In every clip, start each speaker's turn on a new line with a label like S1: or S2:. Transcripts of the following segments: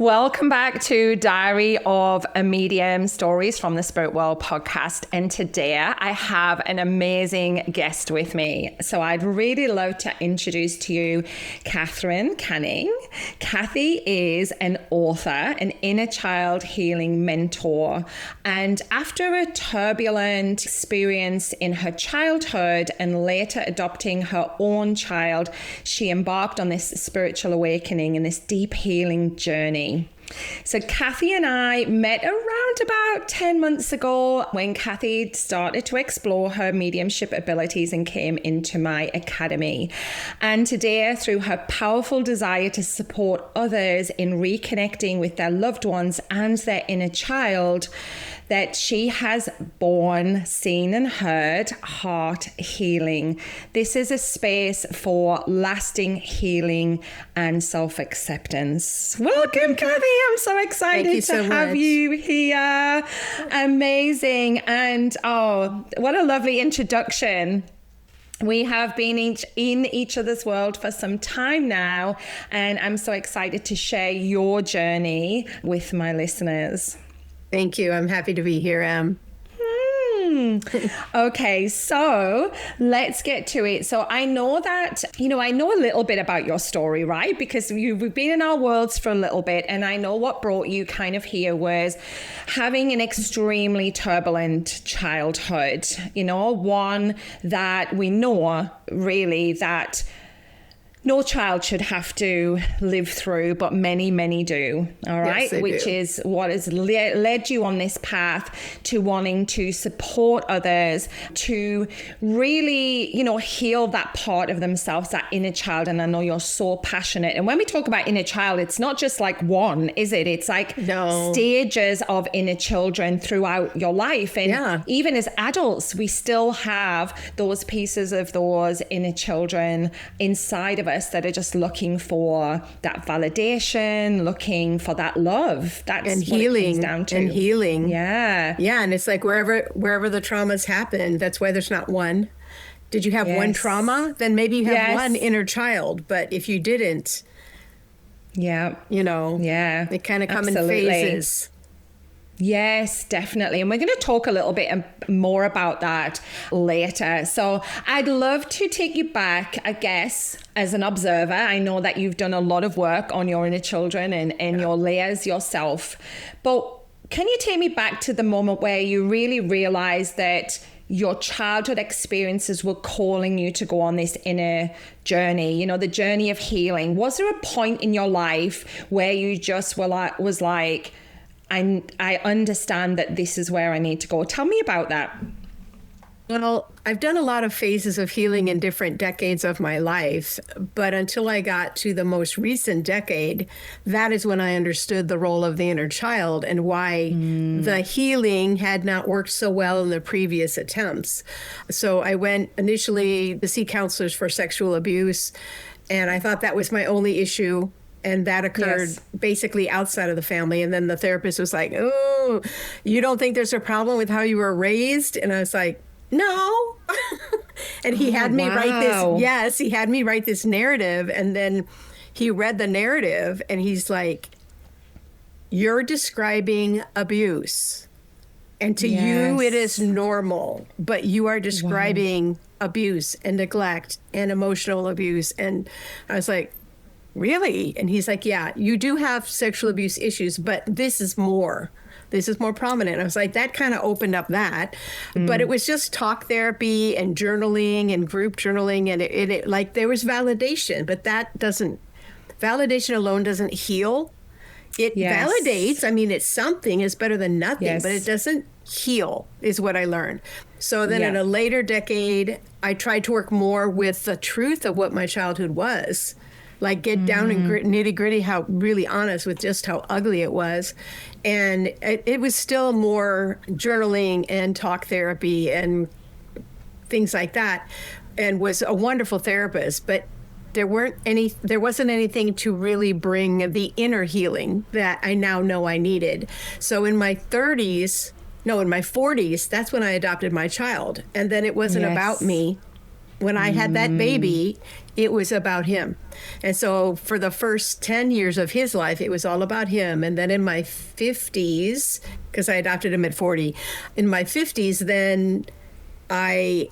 S1: Welcome back to Diary of a Medium, Stories from the Spirit World podcast. And today I have an amazing guest with me. So I'd really love to introduce to you Catherine Canning. Cathy is an author, an inner child healing mentor. And after a turbulent experience in her childhood and later adopting her own child, she embarked on this spiritual awakening and this deep healing journey. So Cathy and I met around about 10 months ago when Cathy started to explore her mediumship abilities and came into my academy. And today, through her powerful desire to support others in reconnecting with their loved ones and their inner child, that she has born, seen and heard heart healing. This is a space for lasting healing and self-acceptance. Welcome, Cathy. I'm so excited to have you here. Amazing. And oh, what a lovely introduction. We have been in each other's world for some time now, and I'm so excited to share your journey with my listeners.
S2: Thank you. I'm happy to be here, Em.
S1: Okay, so let's get to it. So I know that, I know a little bit about your story, right? Because we've been in our worlds for a little bit, and I know what brought you kind of here was having an extremely turbulent childhood, one that we know really that no child should have to live through, but many, many do. All right.
S2: Yes,
S1: which
S2: do.
S1: Is what has led you on this path to wanting to support others, to really, heal that part of themselves, that inner child. And I know you're so passionate. And when we talk about inner child, it's not just like one, is it? It's like stages of inner children throughout your life. And even as adults, we still have those pieces of those inner children inside of us that are just looking for that validation, looking for that love. That's
S2: and
S1: what
S2: healing,
S1: it comes down to.
S2: and healing.
S1: Yeah.
S2: Yeah. And it's like wherever the traumas happen, that's why there's not one. Did you have one trauma? Then maybe you have one inner child. But if you didn't, they kind of come in phases.
S1: Yes, definitely. And we're going to talk a little bit more about that later. So I'd love to take you back, I guess, as an observer. I know that you've done a lot of work on your inner children and your layers yourself. But can you take me back to the moment where you really realized that your childhood experiences were calling you to go on this inner journey, the journey of healing? Was there a point in your life where you just was like, I understand that this is where I need to go? Tell me about that.
S2: Well, I've done a lot of phases of healing in different decades of my life, but until I got to the most recent decade, that is when I understood the role of the inner child and why the healing had not worked so well in the previous attempts. So I went initially to see counselors for sexual abuse, and I thought that was my only issue. And that occurred basically outside of the family. And then the therapist was like, oh, you don't think there's a problem with how you were raised? And I was like, no. And he had me write this. Yes, he had me write this narrative. And then he read the narrative and he's like, you're describing abuse. And to you, it is normal. But you are describing abuse and neglect and emotional abuse. And I was like, really? And he's like, yeah, you do have sexual abuse issues, but this is more prominent. I was like, that kind of opened up that, but it was just talk therapy and journaling and group journaling. And it like there was validation, but validation alone doesn't heal. It validates. I mean, it's something, it's better than nothing, but it doesn't heal is what I learned. So then in a later decade, I tried to work more with the truth of what my childhood was. Like get down and nitty gritty, how really honest with just how ugly it was. And it was still more journaling and talk therapy and things like that, and was a wonderful therapist. But there wasn't anything to really bring the inner healing that I now know I needed. So in my 40s, that's when I adopted my child. And then it wasn't about me. When I had that baby, it was about him. And so for the first 10 years of his life, it was all about him. And then in my 50s, because I adopted him at 40, in my 50s, then I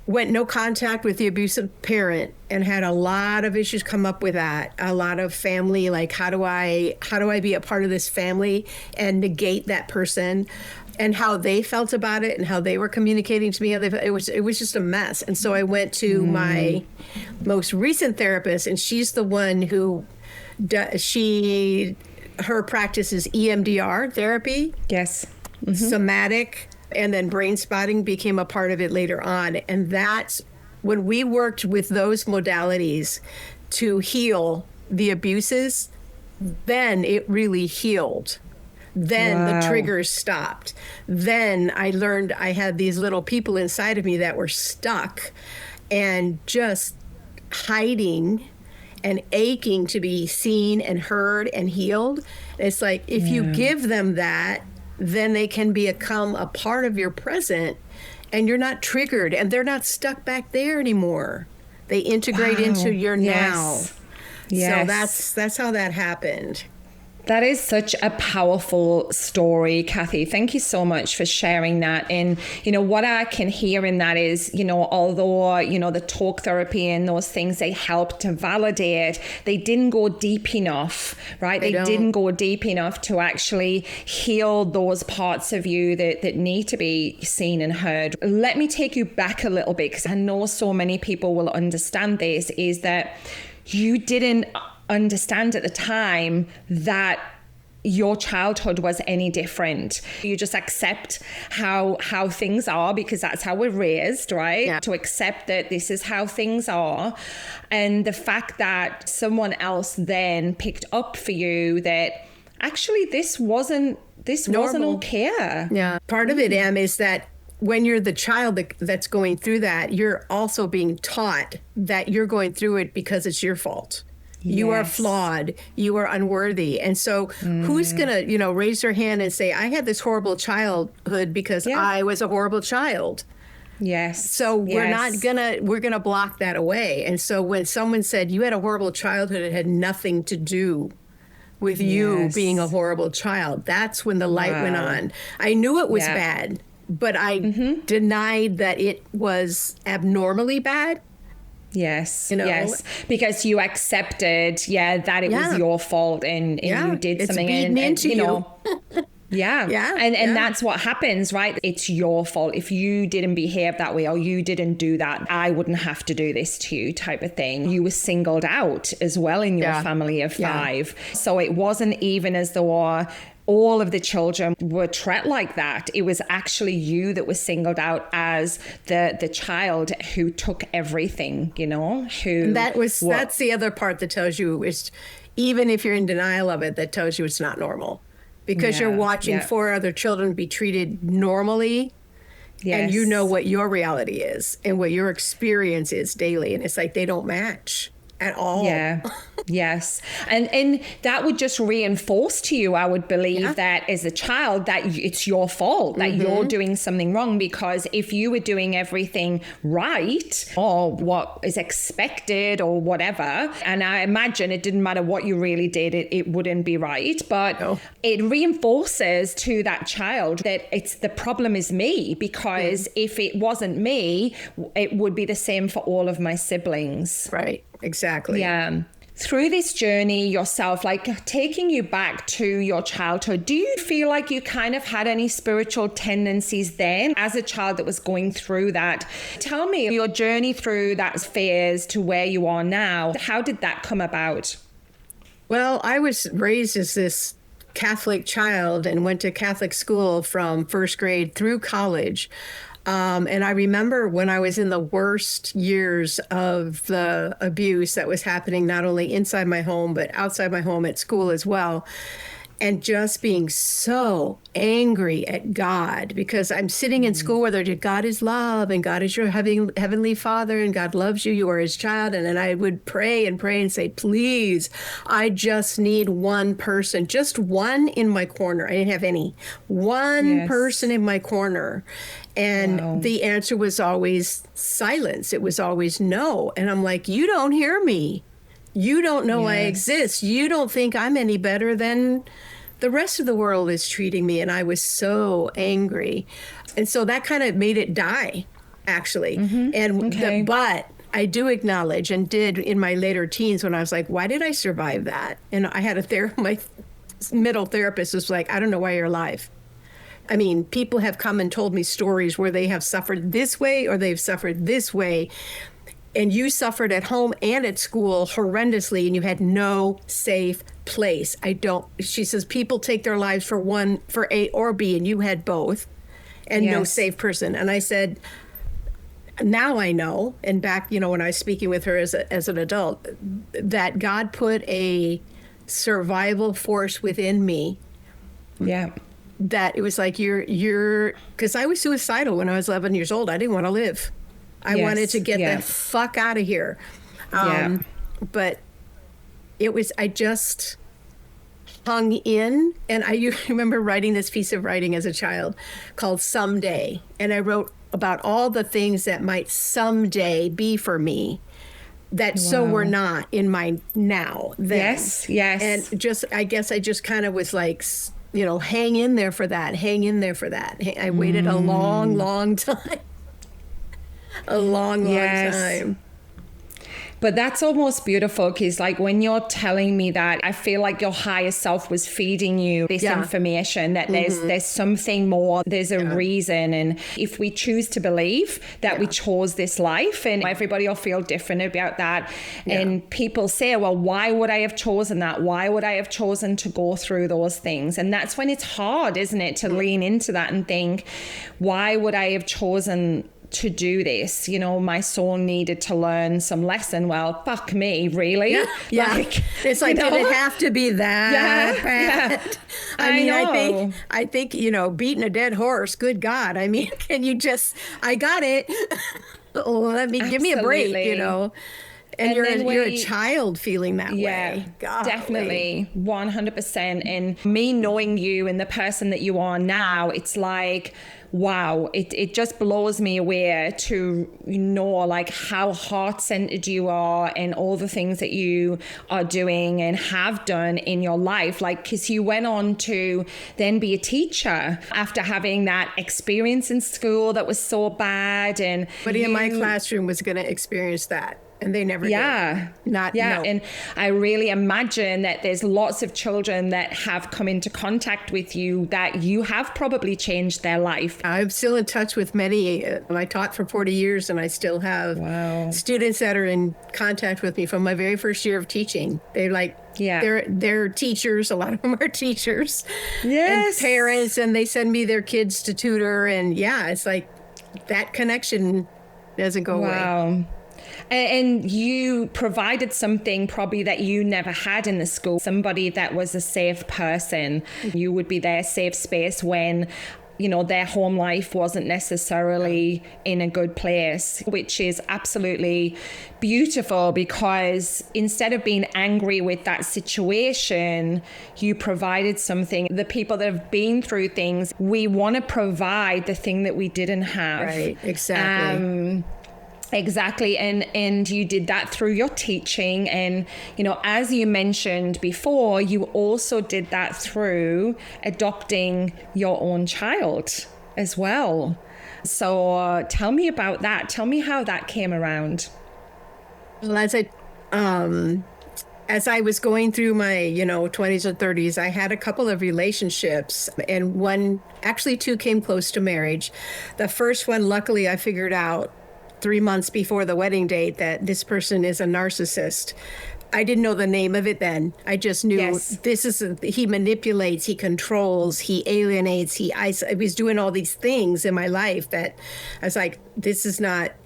S2: went no contact with the abusive parent and had a lot of issues come up with that. A lot of family, like how do I be a part of this family and negate that person, and how they felt about it and how they were communicating to me. It was just a mess. And so I went to my most recent therapist, and she's the one who her practice is EMDR therapy.
S1: Yes.
S2: Somatic. And then Brainspotting became a part of it later on. And that's when we worked with those modalities to heal the abuses, then it really healed. Then the triggers stopped. Then I learned I had these little people inside of me that were stuck and just hiding and aching to be seen and heard and healed. It's like, if you give them that, then they can become a part of your present, and you're not triggered, and they're not stuck back there anymore. They integrate into your now. Yes. So that's how that happened.
S1: That is such a powerful story, Cathy. Thank you so much for sharing that. And, what I can hear in that is, although, the talk therapy and those things, they help to validate, they didn't go deep enough, right? They didn't go deep enough to actually heal those parts of you that need to be seen and heard. Let me take you back a little bit, because I know so many people will understand this, is that you didn't understand at the time that your childhood was any different. You just accept how things are, because that's how we're raised, right? Yeah. To accept that this is how things are. And the fact that someone else then picked up for you that actually this wasn't okay.
S2: Yeah. Part of it, Em, is that when you're the child that's going through that, you're also being taught that you're going through it because it's your fault. You are flawed. You are unworthy. And so who's going to, raise their hand and say, I had this horrible childhood because I was a horrible child.
S1: Yes.
S2: So we're going to block that away. And so when someone said you had a horrible childhood, it had nothing to do with you being a horrible child. That's when the light went on. I knew it was bad, but I denied that it was abnormally bad.
S1: Yes, yes, because you accepted, that it was your fault, and you did something,
S2: and you.
S1: And that's what happens, right? It's your fault. If you didn't behave that way, or you didn't do that, I wouldn't have to do this to you, type of thing. You were singled out as well in your family of 5. So it wasn't even as though all of the children were treated like that. It was actually you that was singled out as the child who took everything, that's the other part that tells you, is even if you're in denial of it, that tells you it's not normal, because you're watching 4 other children be treated normally. And you know what your reality is and what your experience is daily. And it's like, they don't match at all. Yes. And that would just reinforce to you, I would believe, that as a child, that it's your fault, that you're doing something wrong, because if you were doing everything right, or what is expected or whatever, and I imagine it didn't matter what you really did, it wouldn't be right, but it reinforces to that child that the problem is me, because if it wasn't me, it would be the same for all of my siblings.
S2: Right. Exactly.
S1: Yeah. Through this journey yourself, like taking you back to your childhood, do you feel like you kind of had any spiritual tendencies then as a child that was going through that? Tell me your journey through that phase to where you are now. How did that come about?
S2: Well, I was raised as this Catholic child and went to Catholic school from first grade through college. And I remember when I was in the worst years of the abuse that was happening, not only inside my home, but outside my home at school as well. and just being so angry at God, because I'm sitting in school where they're God is love and God is your heavenly Father and God loves you. You are his child. And then I would pray and pray and say, please, I just need one person, just one in my corner. I didn't have any. One person in my corner. And the answer was always silence. It was always no. And I'm like, you don't hear me. You don't know I exist. You don't think I'm any better than the rest of the world is treating me. And I was so angry. And so that kind of made it die, actually. And but I do acknowledge, and did in my later teens, when I was like, why did I survive that? And I had my middle therapist was like, I don't know why you're alive. I mean, people have come and told me stories where they have suffered this way or they've suffered this way. And you suffered at home and at school horrendously, and you had no safe place. She says, people take their lives for A or B, and you had both, and no safe person. And I said, now I know, and back, when I was speaking with her as an adult, that God put a survival force within me. Yeah. That it was like, because I was suicidal when I was 11 years old. I didn't want to live. I wanted to get the fuck out of here. But I just hung in. And I remember writing this piece of writing as a child called Someday. And I wrote about all the things that might someday be for me that so were not in my now then. Yes. And I guess I just kind of was like, hang in there for that. Hang in there for that. I waited a long, long time. A long time.
S1: But that's almost beautiful, because like when you're telling me that, I feel like your higher self was feeding you this information that there's something more, there's a reason. And if we choose to believe that we chose this life, and everybody will feel different about that. And people say, well, why would I have chosen that? Why would I have chosen to go through those things? And that's when it's hard, isn't it, to lean into that and think, why would I have chosen to do this? My soul needed to learn some lesson. Well, fuck me, really? Like,
S2: it's like, did it have to be that bad? I think, beating a dead horse, good God. I mean, can you just, I got it. Give me a break, And you're a child feeling that way. Golly.
S1: Definitely, 100%. And me knowing you and the person that you are now, it's like, wow, it just blows me away to know like how heart-centered you are and all the things that you are doing and have done in your life. Like, because you went on to then be a teacher after having that experience in school that was so bad. And
S2: nobody in my classroom was going to experience that. And they never did. No.
S1: And I really imagine that there's lots of children that have come into contact with you that you have probably changed their life.
S2: I'm still in touch with many. I taught for 40 years, and I still have students that are in contact with me from my very first year of teaching. They're like, they're teachers. A lot of them are teachers. And parents, and they send me their kids to tutor. And it's like that connection doesn't go away.
S1: And you provided something probably that you never had in the school, somebody that was a safe person. You would be their safe space when, their home life wasn't necessarily in a good place, which is absolutely beautiful, because instead of being angry with that situation, you provided something. The people that have been through things, we want to provide the thing that we didn't have.
S2: Right, exactly.
S1: Exactly. And you did that through your teaching. And, as you mentioned before, you also did that through adopting your own child as well. So tell me about that. Tell me how that came around.
S2: Well, as I was going through my, 20s or 30s, I had a couple of relationships, and two came close to marriage. The first one, luckily, I figured out 3 months before the wedding date that this person is a narcissist. I didn't know the name of it then. I just knew he manipulates, he controls, he alienates, he was doing all these things in my life that I was like,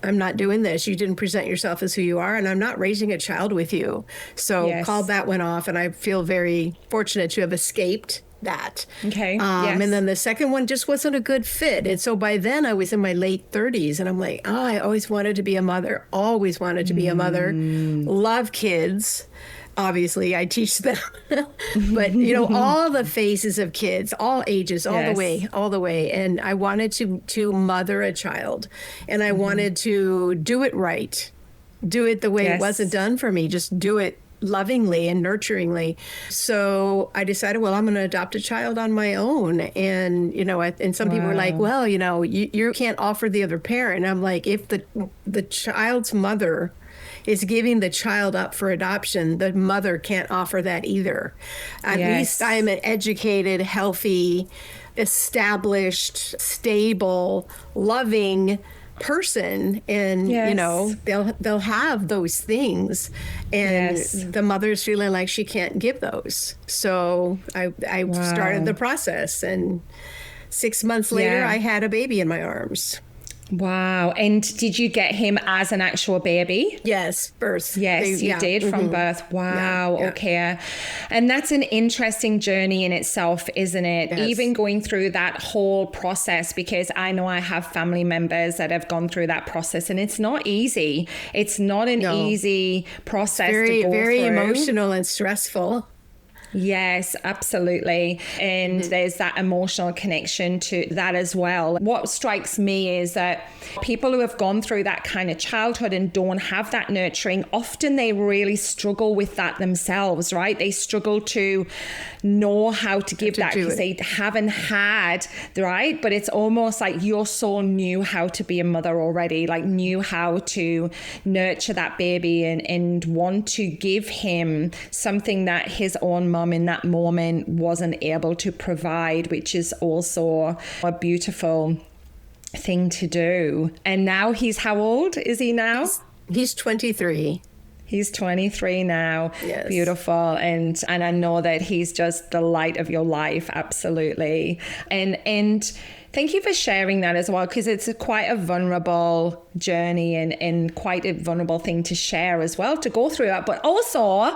S2: I'm not doing this. You didn't present yourself as who you are, and I'm not raising a child with you. So called that one off, and I feel very fortunate to have escaped that.
S1: Okay.
S2: And then the second one just wasn't a good fit. And so by then I was in my late 30s, and I'm like, I always wanted to be a mother, love kids. Obviously, I teach them, but all the phases of kids, all ages, all the way. And I wanted to mother a child, and I wanted to do it right, do it the way it wasn't done for me, just do it lovingly and nurturingly. So I decided, well, I'm going to adopt a child on my own. And, and some people were like, well, you can't offer the other parent. And I'm like, if the child's mother is giving the child up for adoption, the mother can't offer that either. At least I'm an educated, healthy, established, stable, loving person, and they'll have those things, and the mother's feeling like she can't give those. So I started the process, and 6 months later I had a baby in my arms.
S1: Wow. And did you get him as an actual baby?
S2: Yes, birth.
S1: Yes, you did from birth. Wow. Yeah. Okay. And that's an interesting journey in itself, isn't it? Yes. Even going through that whole process, because I know I have family members that have gone through that process, and it's not easy. It's not an easy process to go
S2: very
S1: through.
S2: Emotional and stressful.
S1: Yes, absolutely. And there's that emotional connection to that as well. What strikes me is that people who have gone through that kind of childhood and don't have that nurturing, often they really struggle with that themselves, right? They struggle to know how to give that because they haven't had, right? But it's almost like your soul knew how to be a mother already, like knew how to nurture that baby and want to give him something that his own mom in that moment wasn't able to provide, which is also a beautiful thing to do. And now he's how old is he now?
S2: He's 23.
S1: He's 23 now.
S2: Yes.
S1: Beautiful. And I know that he's just the light of your life. Absolutely. And thank you for sharing that as well, because it's quite a vulnerable journey and quite a vulnerable thing to share as well, to go through that. But also,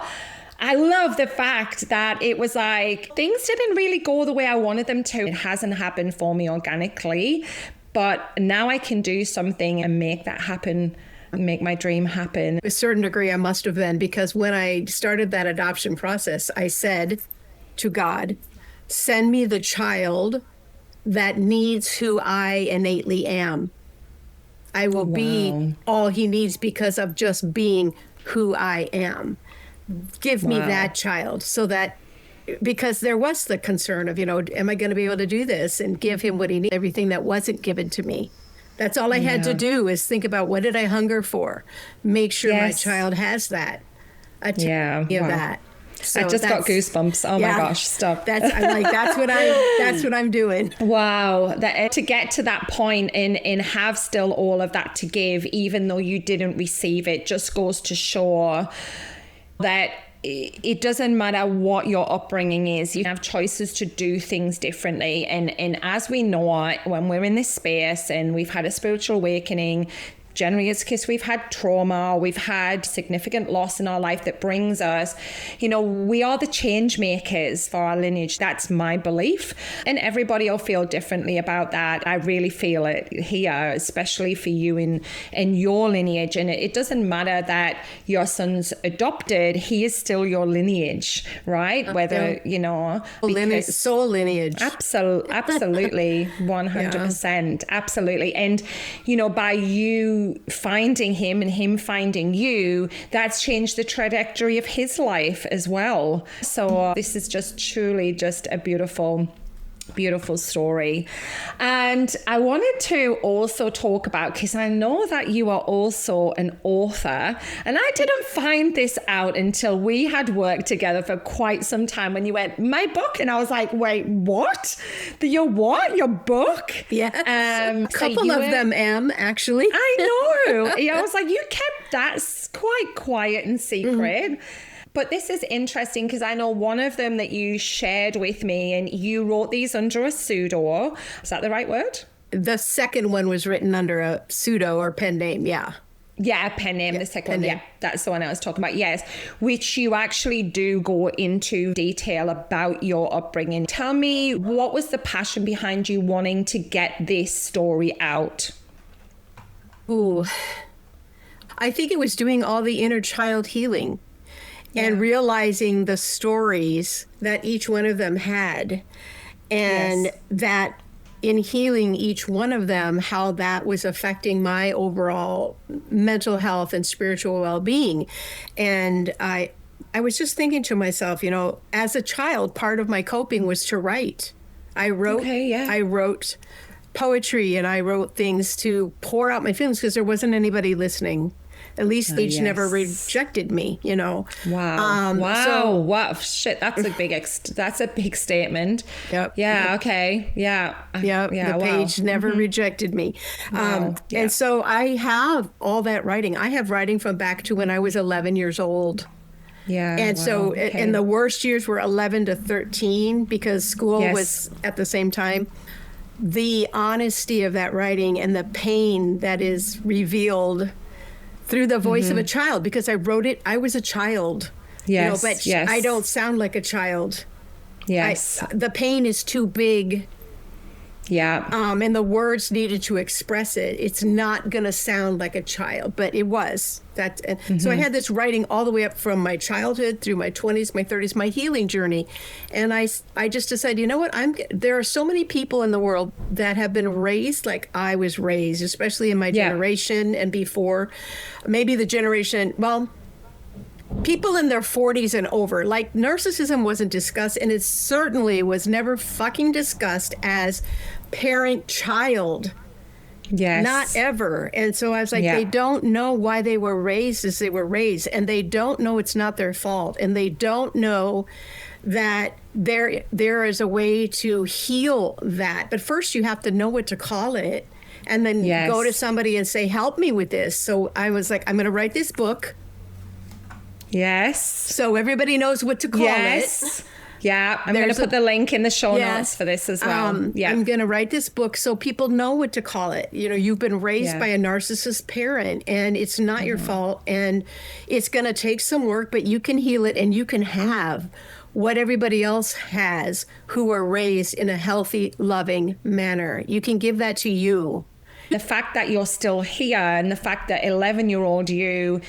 S1: I love the fact that it was like things didn't really go the way I wanted them to. It hasn't happened for me organically, but now I can do something and make that happen, make my dream happen.
S2: To a certain degree, I must have been, because when I started that adoption process, I said to God, send me the child that needs who I innately am. I will be all he needs because of just being who I am. Give me that child, so that, because there was the concern of, am I going to be able to do this and give him what he needs, everything that wasn't given to me. That's all I had to do is think about, what did I hunger for? Make sure my child has that. That. So
S1: I just got goosebumps. Oh my gosh, stop.
S2: That's what I'm doing.
S1: Wow. To get to that point and have still all of that to give, even though you didn't receive it, just goes to show that it doesn't matter what your upbringing is. You have choices to do things differently. And as we know, when we're in this space and we've had a spiritual awakening, generally it's because we've had trauma, we've had significant loss in our life that brings us, we are the change makers for our lineage. That's my belief. And everybody will feel differently about that. I really feel it here, especially for you in your lineage. And it doesn't matter that your son's adopted, he is still your lineage, right? Whether,
S2: soul lineage.
S1: Absolutely. 100%. Absolutely. And, by you finding him and him finding you, that's changed the trajectory of his life as well. So this is just truly just a beautiful story. And I wanted to also talk about, because I know that you are also an author, and I didn't find this out until we had worked together for quite some time when you went, my book, and I was like, wait, what? Your what? Your book?
S2: Yes. A couple of them actually.
S1: I know. I was like, you kept that quite quiet and secret. But this is interesting because I know one of them that you shared with me, and you wrote these under a pseudo. Is that the right word?
S2: The second one was written under a pseudo or pen name. Yeah.
S1: Yeah, pen name, the second one.
S2: name.
S1: Yeah, that's the one I was talking about. Yes, which you actually do go into detail about your upbringing. Tell me, what was the passion behind you wanting to get this story out?
S2: Ooh, I think it was doing all the inner child healing and realizing the stories that each one of them had, and that in healing each one of them, how that was affecting my overall mental health and spiritual well-being. And I was just thinking to myself, as a child, part of my coping was to write. I wrote poetry, and I wrote things to pour out my feelings because there wasn't anybody listening. At least they never rejected me,
S1: Wow. Wow. Shit. That's a big statement.
S2: Yep.
S1: Yeah.
S2: Yep.
S1: Okay. Yeah.
S2: Yeah. The page never rejected me. And so I have all that writing. I have writing from back to when I was 11 years old.
S1: Yeah.
S2: And and the worst years were 11 to 13 because school was at the same time. The honesty of that writing and the pain that is revealed through the voice of a child, because I wrote it, I was a child.
S1: Yes,
S2: but
S1: yes.
S2: I don't sound like a child.
S1: Yes.
S2: The pain is too big.
S1: Yeah.
S2: And the words needed to express it. It's not going to sound like a child, but it was. So I had this writing all the way up from my childhood through my 20s, my 30s, my healing journey. And I just decided, you know what? There are so many people in the world that have been raised like I was raised, especially in my generation and before. Maybe the generation, people in their 40s and over. Like, narcissism wasn't discussed, and it certainly was never fucking discussed as parent-child.
S1: Yes.
S2: Not ever. And so I was like, they don't know why they were raised as they were raised, and they don't know it's not their fault, and they don't know that there is a way to heal that. But first you have to know what to call it, and then go to somebody and say, help me with this. So I was like, I'm going to write this book.
S1: Yes.
S2: So everybody knows what to call it.
S1: Yeah, I'm going to put the link in the show notes for this as well.
S2: I'm going to write this book so people know what to call it. You've been raised by a narcissist parent, and it's not your fault, and it's going to take some work, but you can heal it, and you can have what everybody else has who are raised in a healthy, loving manner. You can give that to you.
S1: The fact that you're still here, and the fact that 11-year-old you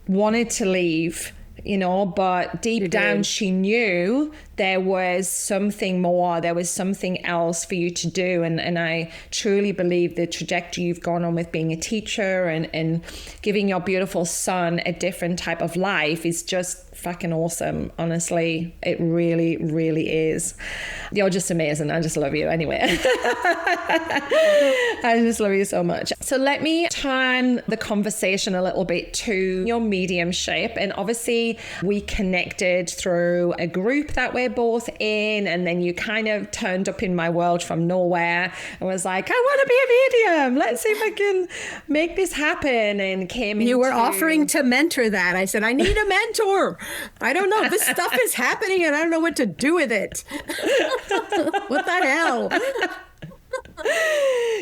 S1: wanted to leave, but deep down she knew there was something more, there was something else for you to do. And I truly believe the trajectory you've gone on with being a teacher and giving your beautiful son a different type of life is just fucking awesome. Honestly, it really, really is. You're just amazing. I just love you anyway. I just love you so much. So let me turn the conversation a little bit to your mediumship. And obviously we connected through a group that we're both in, and then you kind of turned up in my world from nowhere and was like, I want to be a medium. Let's see if I can make this happen. And came
S2: You were offering to mentor that. I said, I need a mentor. I don't know. This stuff is happening and I don't know what to do with it. What the hell?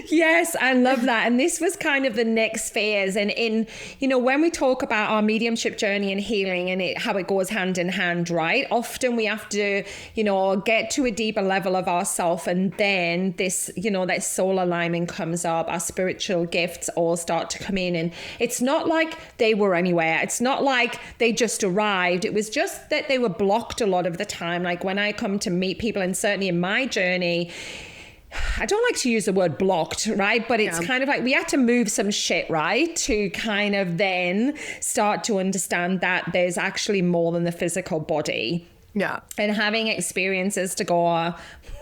S1: Yes, I love that. And this was kind of the next phase. And when we talk about our mediumship journey and healing and how it goes hand in hand, right? Often we have to, get to a deeper level of ourself, and then this, that soul alignment comes up, our spiritual gifts all start to come in. And it's not like they were anywhere. It's not like they just arrived. It was just that they were blocked a lot of the time. Like when I come to meet people, and certainly in my journey, I don't like to use the word blocked, right? But it's kind of like we had to move some shit, right? To kind of then start to understand that there's actually more than the physical body.
S2: Yeah.
S1: And having experiences to go,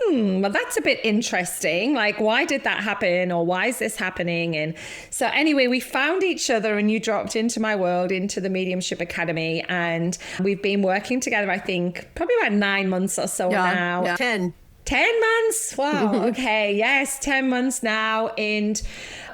S1: well, that's a bit interesting. Like, why did that happen? Or why is this happening? And so anyway, we found each other, and you dropped into my world, into the Mediumship Academy. And we've been working together, I think, probably about 9 months or so now.
S2: Yeah. 10
S1: months. Wow. Okay. Yes. 10 months now. And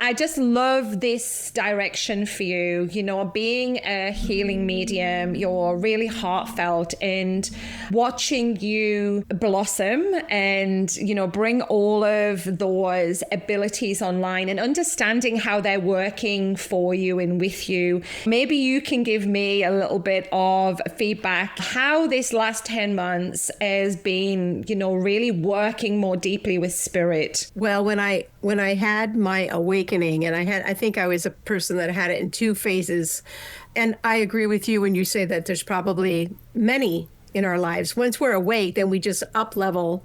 S1: I just love this direction for you. You know, being a healing medium, you're really heartfelt, and watching you blossom and, you know, bring all of those abilities online and understanding how they're working for you and with you. Maybe you can give me a little bit of feedback how this last 10 months has been, you know, really working more deeply with spirit.
S2: Well, when I had my awakening, and I think I was a person that had it in two phases. And I agree with you when you say that there's probably many in our lives. Once we're awake, then we just up level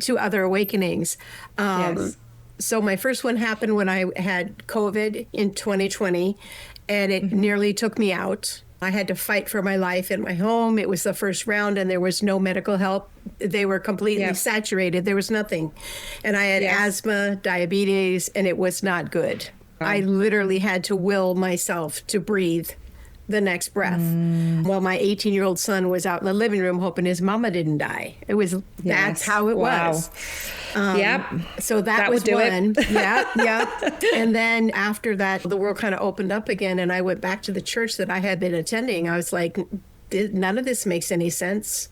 S2: to other awakenings.
S1: Yes.
S2: So my first one happened when I had COVID in 2020, and it nearly took me out. I had to fight for my life in my home. It was the first round, and there was no medical help. They were completely saturated. There was nothing. And I had asthma, diabetes, and it was not good. I literally had to will myself to breathe the next breath. While my 18-year-old son was out in the living room hoping his mama didn't die. That's how it was. So that was one. Yeah. And then after that, the world kind of opened up again, and I went back to the church that I had been attending. I was like, none of this makes any sense.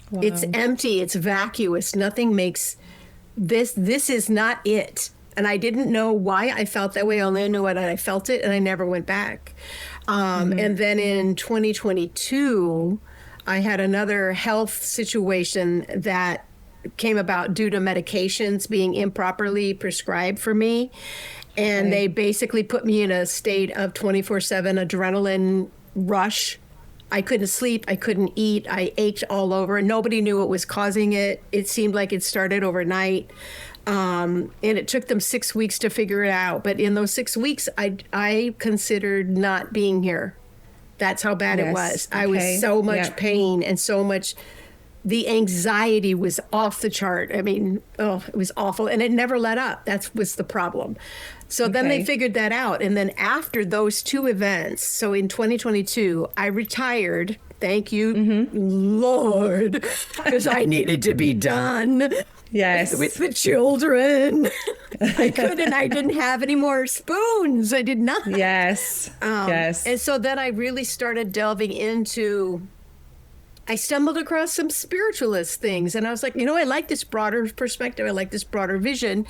S2: Wow. It's empty. It's vacuous. Nothing makes this is not it. And I didn't know why I felt that way. I only knew what I felt it, and I never went back. And then in 2022, I had another health situation that came about due to medications being improperly prescribed for me. And they basically put me in a state of 24/7 adrenaline rush. I couldn't sleep. I couldn't eat. I ached all over. Nobody knew what was causing it. It seemed like it started overnight. And it took them 6 weeks to figure it out. But in those 6 weeks, I considered not being here. That's how bad it was. I was so much pain and so much, the anxiety was off the chart. I mean, it was awful. And it never let up. That was the problem. So then they figured that out. And then after those two events, so in 2022, I retired. Thank you, Lord, because I needed to be done.
S1: Yes.
S2: With the children. I couldn't. I didn't have any more spoons. I did not.
S1: Yes. Yes.
S2: And so then I really started delving into, I stumbled across some spiritualist things. And I was like, you know, I like this broader perspective. I like this broader vision.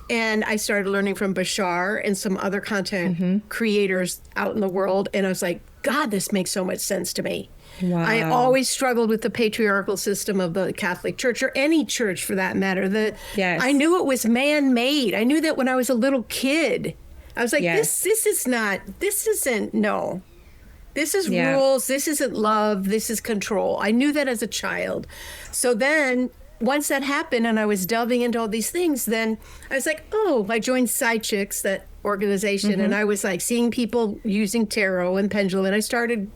S2: And I started learning from Bashar and some other content creators out in the world. And I was like, God, this makes so much sense to me. Wow. I always struggled with the patriarchal system of the Catholic Church, or any church for that matter. I knew it was man-made. I knew that when I was a little kid. I was like, this isn't rules. This isn't love. This is control. I knew that as a child. So then once that happened and I was delving into all these things, then I was like, I joined Side Chicks, that organization, and I was like seeing people using tarot and pendulum, and I started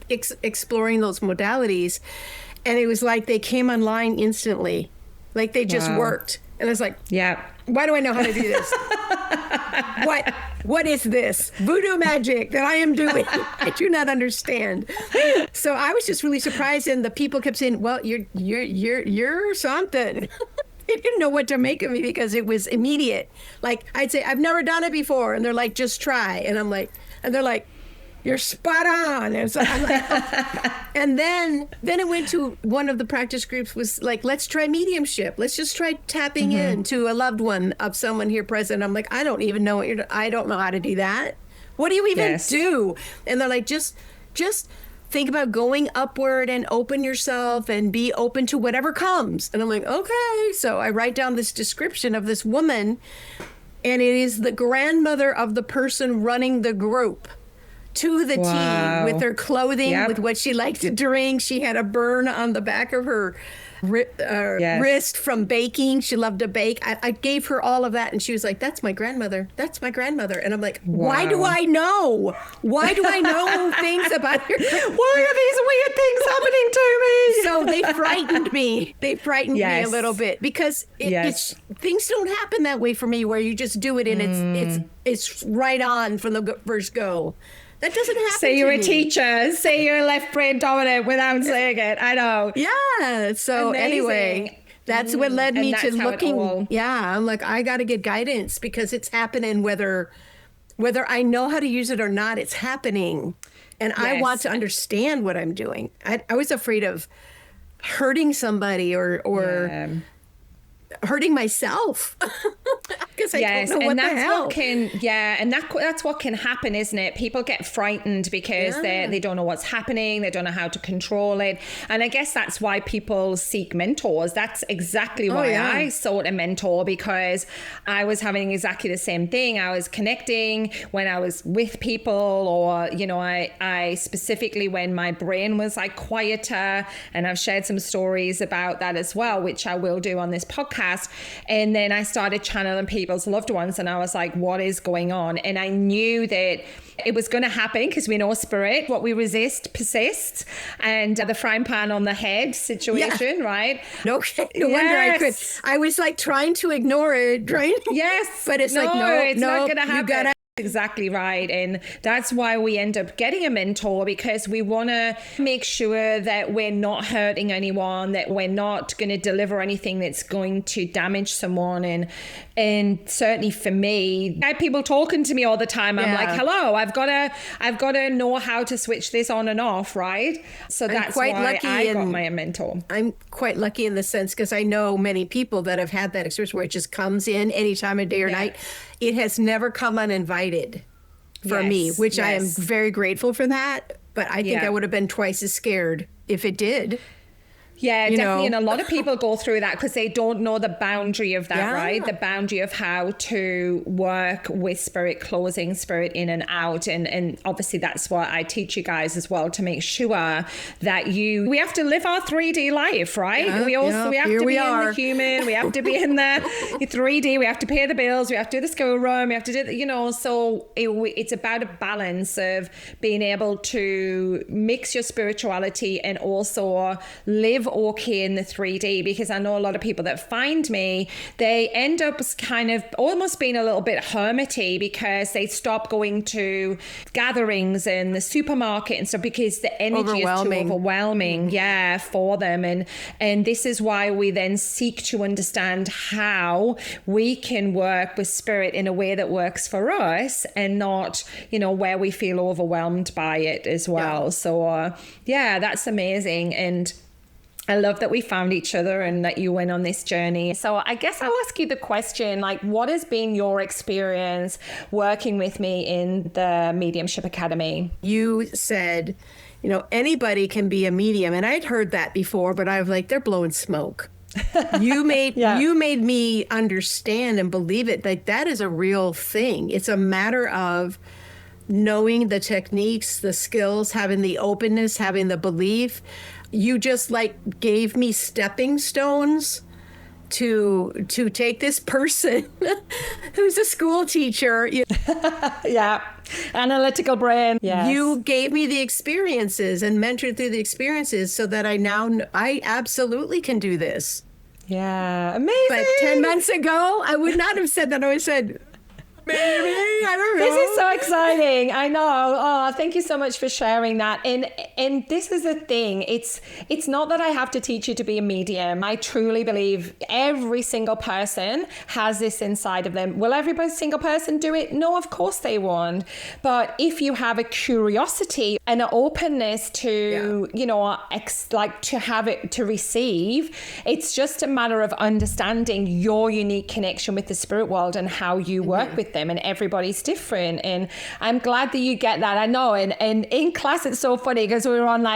S2: exploring those modalities, and it was like they came online instantly, like they just worked. And I was like, why do I know how to do this? What is this voodoo magic that I am doing? I do not understand. So I was just really surprised, and the people kept saying, well, you're something. They didn't know what to make of me because it was immediate. Like I'd say, I've never done it before, and they're like, just try. And I'm like, and they're like, you're spot on. And so I'm like, and then it went to one of the practice groups was like, let's try mediumship. Let's just try tapping in to a loved one of someone here present. I'm like, I don't even know I don't know how to do that. What do you even do? And they're like, just think about going upward and open yourself and be open to whatever comes. And I'm like, okay. So I write down this description of this woman, and it is the grandmother of the person running the group. To the T, with her clothing, with what she liked to drink. She had a burn on the back of her wrist from baking. She loved to bake. I gave her all of that, and she was like, that's my grandmother. That's my grandmother. And I'm like, why do I know? Why do I know things about her?
S1: Why are these weird things happening to me?
S2: So they frightened me. They frightened me a little bit, because it's things don't happen that way for me, where you just do it and it's right on from the first go. That doesn't happen.
S1: Say you're a teacher. Say you're left brain dominant without saying it. I know.
S2: Yeah. So anyway, That's what led me to looking.
S1: Yeah,
S2: I'm like, I got to get guidance because it's happening whether I know how to use it or not, it's happening. And yes. I want to understand what I'm doing. I was afraid of hurting somebody or hurting myself because I don't know what the hell.
S1: That's what can happen, isn't it? People get frightened because they don't know what's happening. They don't know how to control it. And I guess that's why people seek mentors. That's exactly why I sought a mentor, because I was having exactly the same thing. I was connecting when I was with people, or, you know, I specifically when my brain was like quieter, and I've shared some stories about that as well, which I will do on this podcast. And then I started channeling people's loved ones, and I was like, what is going on? And I knew that it was going to happen because we know spirit, what we resist persists, and the frying pan on the head situation, right?
S2: No wonder I could. I was like trying to ignore it, right?
S1: Yes.
S2: But it's not going to happen.
S1: Exactly right. And that's why we end up getting a mentor, because we want to make sure that we're not hurting anyone, that we're not going to deliver anything that's going to damage someone. And certainly for me, I have people talking to me all the time. I'm like, hello, I've got to know how to switch this on and off, right? So that's why I got my mentor.
S2: I'm quite lucky in the sense, because I know many people that have had that experience where it just comes in any time of day or night. It has never come uninvited for me, which I am very grateful for that. But I think I would have been twice as scared if it did.
S1: Yeah, definitely. And a lot of people go through that because they don't know the boundary of that, right? The boundary of how to work with spirit, closing spirit in and out. And obviously that's what I teach you guys as well, to make sure that we have to live our 3D life, right? We have to be in the human, we have to be in the 3D, we have to pay the bills, we have to do the school run, we have to do, you know, so it's about a balance of being able to mix your spirituality and also live okay in the 3D, because I know a lot of people that find me, they end up kind of almost being a little bit hermity because they stop going to gatherings and the supermarket and stuff because the energy is too overwhelming for them. And this is why we then seek to understand how we can work with spirit in a way that works for us and not, you know, where we feel overwhelmed by it as well. So that's amazing. And I love that we found each other and that you went on this journey. So I guess I'll ask you the question, like, what has been your experience working with me in the Mediumship Academy?
S2: You said, you know, anybody can be a medium. And I'd heard that before, but I was like, they're blowing smoke. You made me understand and believe it. Like, that is a real thing. It's a matter of knowing the techniques, the skills, having the openness, having the belief. You just like gave me stepping stones to take this person who's a school teacher.
S1: Analytical brain.
S2: You gave me the experiences and mentored through the experiences so that I absolutely can do this.
S1: Yeah, amazing.
S2: But 10 months ago, I would not have said that. I would have said, maybe, I don't know.
S1: This is so exciting. I know. Oh, thank you so much for sharing that. And this is the thing. It's not that I have to teach you to be a medium. I truly believe every single person has this inside of them. Will every single person do it? No, of course they won't. But if you have a curiosity and an openness to, you know, to have it, to receive, it's just a matter of understanding your unique connection with the spirit world and how you work with them. And everybody's different. And I'm glad that you get that. I know. And in class, it's so funny because we were on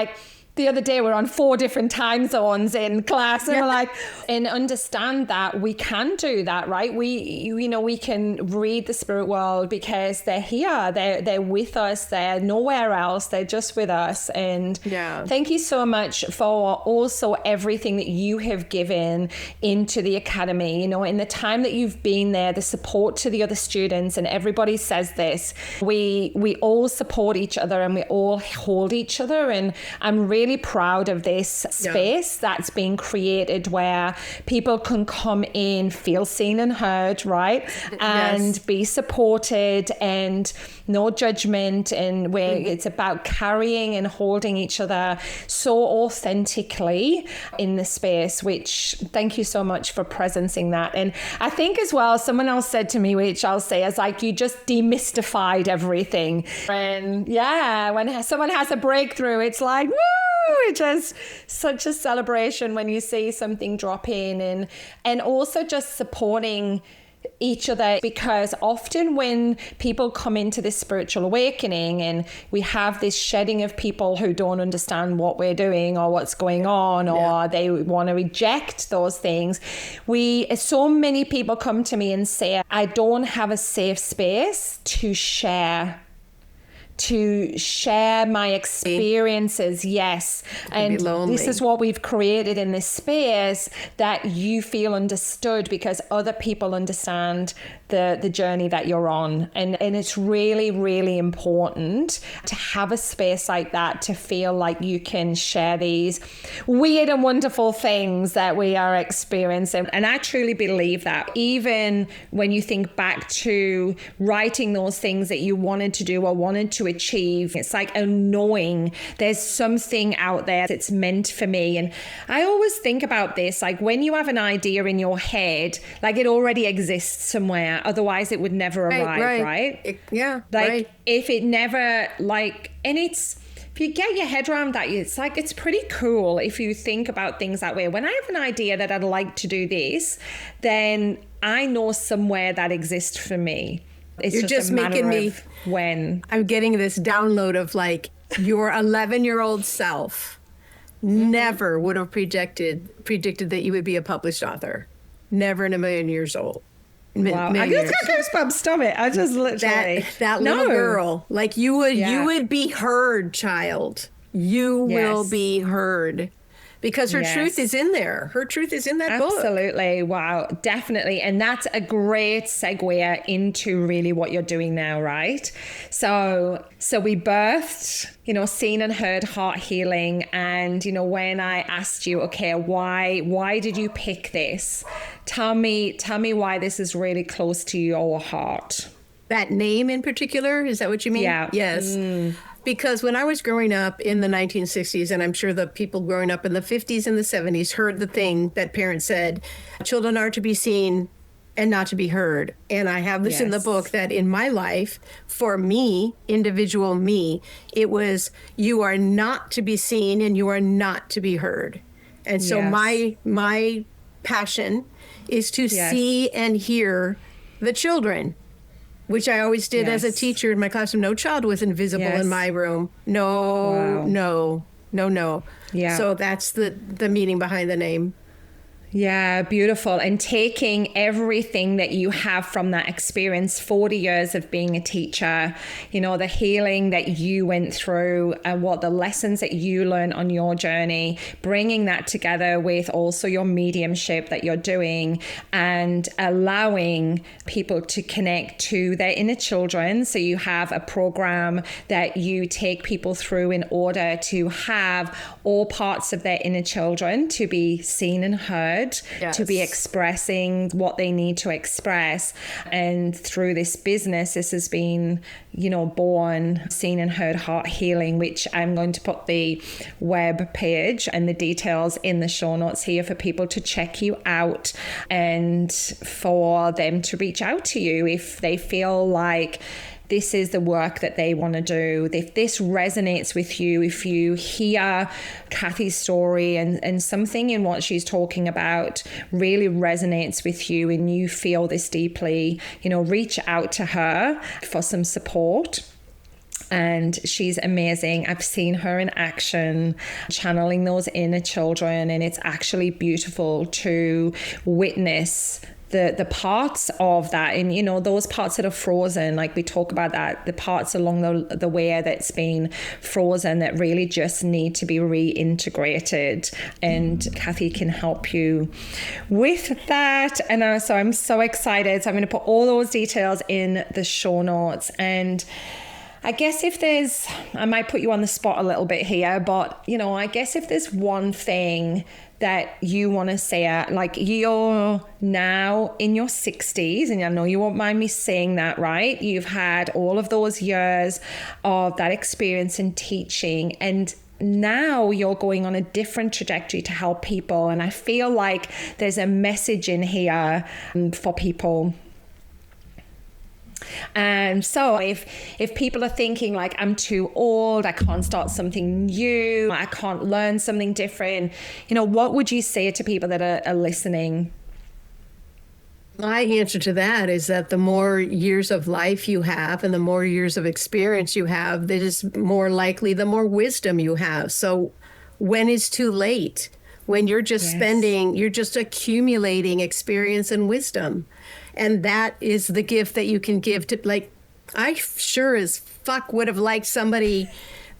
S1: the other day, we're on 4 different time zones in class, and we're like, and understand that we can do that, right? We can read the spirit world because they're here, they're with us, they're nowhere else, they're just with us. And thank you so much for also everything that you have given into the academy. You know, in the time that you've been there, the support to the other students, and everybody says this, we all support each other and we all hold each other. And I'm really really proud of this space that's been created where people can come in, feel seen and heard, right? And be supported and no judgment, and where it's about carrying and holding each other so authentically in the space, which thank you so much for presencing that. And I think as well, someone else said to me, which I'll say is like, you just demystified everything. And when someone has a breakthrough, it's like, woo! It's just such a celebration when you see something drop in, and also just supporting each other, because often when people come into this spiritual awakening and we have this shedding of people who don't understand what we're doing or what's going on, or they want to reject those things, so many people come to me and say, I don't have a safe space to share my experiences. Yes. And this is what we've created in this space, that you feel understood because other people understand the journey that you're on. And it's really, really important to have a space like that, to feel like you can share these weird and wonderful things that we are experiencing. And I truly believe that even when you think back to writing those things that you wanted to do or wanted to achieve, it's like a knowing there's something out there that's meant for me. And I always think about this, like when you have an idea in your head, like it already exists somewhere, otherwise it would never arrive, right? If it never, if you get your head around that, it's pretty cool if you think about things that way. When I have an idea that I'd like to do this, then I know somewhere that exists for me. It's just a matter of when.
S2: I'm getting this download of like your 11-year-old self never would have predicted that you would be a published author. Never in a million years old.
S1: Wow. I just got goosebumps. Stop it. I just literally.
S2: That little girl, like you would be heard, child. You will be heard. Because her truth is in there. Her truth is in that book.
S1: Absolutely. Wow. Definitely. And that's a great segue into really what you're doing now, right? So we birthed, seen and heard heart healing. And, when I asked you, okay, why did you pick this? Tell me why this is really close to your heart.
S2: That name in particular, is that what you mean?
S1: Yeah.
S2: Yes. Because when I was growing up in the 1960s, and I'm sure the people growing up in the 50s and the 70s heard the thing that parents said, children are to be seen and not to be heard. And I have this in the book, that in my life, for me, individual me, it was, you are not to be seen and you are not to be heard. And so my passion is to see and hear the children, which I always did as a teacher in my classroom. No child was invisible in my room. No. Yeah. So that's the meaning behind the name.
S1: Yeah, beautiful. And taking everything that you have from that experience, 40 years of being a teacher, the healing that you went through and what the lessons that you learned on your journey, bringing that together with also your mediumship that you're doing, and allowing people to connect to their inner children. So you have a program that you take people through in order to have all parts of their inner children to be seen and heard. To be expressing what they need to express. And through this business, this has been, born, seen and heard heart healing, which I'm going to put the web page and the details in the show notes here for people to check you out and for them to reach out to you if they feel like this is the work that they want to do. If this resonates with you, if you hear Cathy's story and something in what she's talking about really resonates with you and you feel this deeply, reach out to her for some support. And she's amazing. I've seen her in action, channeling those inner children, and it's actually beautiful to witness the parts of that, and those parts that are frozen, like we talk about that, the parts along the way that's been frozen that really just need to be reintegrated, and Cathy can help you with that. And so I'm so excited. So I'm going to put all those details in the show notes. And I guess I might put you on the spot a little bit here, but, I guess if there's one thing that you want to say, like you're now in your 60s, and I know you won't mind me saying that, right? You've had all of those years of that experience in teaching, and now you're going on a different trajectory to help people. And I feel like there's a message in here for people. And so if people are thinking like, I'm too old, I can't start something new, I can't learn something different, what would you say to people that are listening?
S2: My answer to that is that the more years of life you have and the more years of experience you have, that is more likely the more wisdom you have. So when is too late? When you're just you're just accumulating experience and wisdom. And that is the gift that you can give to, like, I sure as fuck would have liked somebody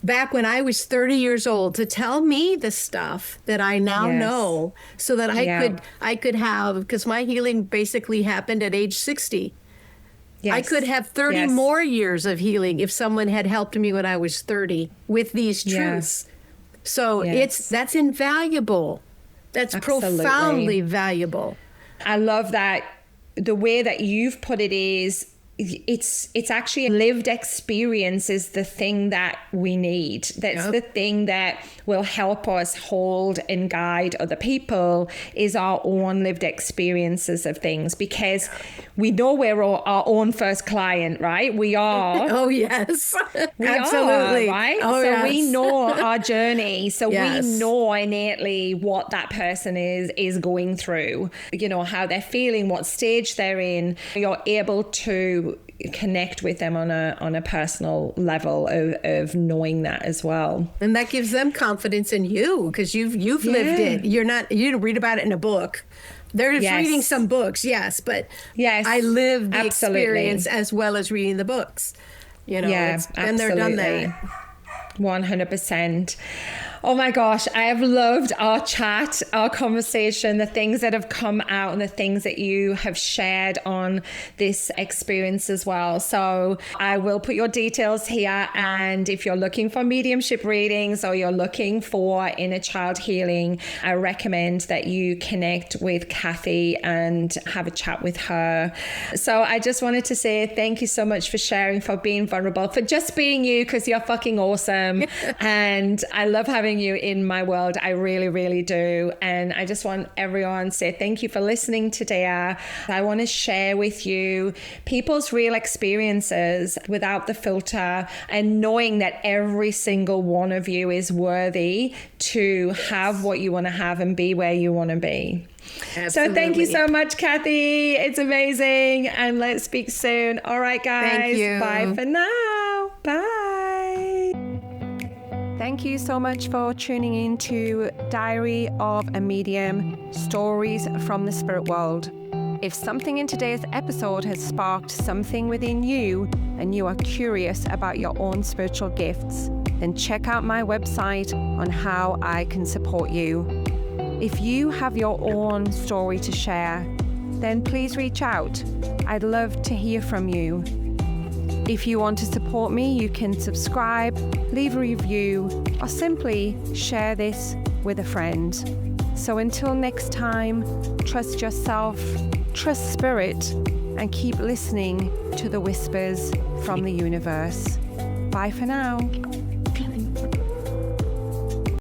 S2: back when I was 30 years old to tell me the stuff that I now know, so that I could have, because my healing basically happened at age 60. I could have 30 more years of healing if someone had helped me when I was 30 with these truths. So that's invaluable. That's profoundly valuable.
S1: I love that. The way that you've put it is, it's actually lived experience is the thing that we need. That's the thing that will help us hold and guide other people, is our own lived experiences of things, because we know we're our own first client, right? We are.
S2: Oh, yes.
S1: We
S2: Absolutely.
S1: are, right?
S2: Oh,
S1: so
S2: yes.
S1: we know our journey. So we know innately what that person is going through, how they're feeling, what stage they're in. You're able to connect with them on a personal level of knowing that as well.
S2: And that gives them confidence in you, because you've lived it. You didn't read about it in a book. They're reading some books, but I live the experience as well as reading the books. It's been there, done that.
S1: 100%. Oh my gosh, I have loved our chat, our conversation, the things that have come out and the things that you have shared on this experience as well. So I will put your details here. And if you're looking for mediumship readings or you're looking for inner child healing, I recommend that you connect with Cathy and have a chat with her. So I just wanted to say thank you so much for sharing, for being vulnerable, for just being you, because you're fucking awesome. And I love having you in my world. I really, really do. And I just want everyone to say thank you for listening today. I want to share with you people's real experiences without the filter, and knowing that every single one of you is worthy to have what you want to have and be where you want to be. Absolutely. So thank you so much, Cathy. It's amazing. And let's speak soon. All right, guys.
S2: Thank you.
S1: Bye for now. Bye. Thank you so much for tuning in to Diary of a Medium, Stories from the Spirit World. If something in today's episode has sparked something within you and you are curious about your own spiritual gifts, then check out my website on how I can support you. If you have your own story to share, then please reach out. I'd love to hear from you. If you want to support me, you can subscribe, leave a review, or simply share this with a friend. So until next time, trust yourself, trust spirit, and keep listening to the whispers from the universe. Bye for now.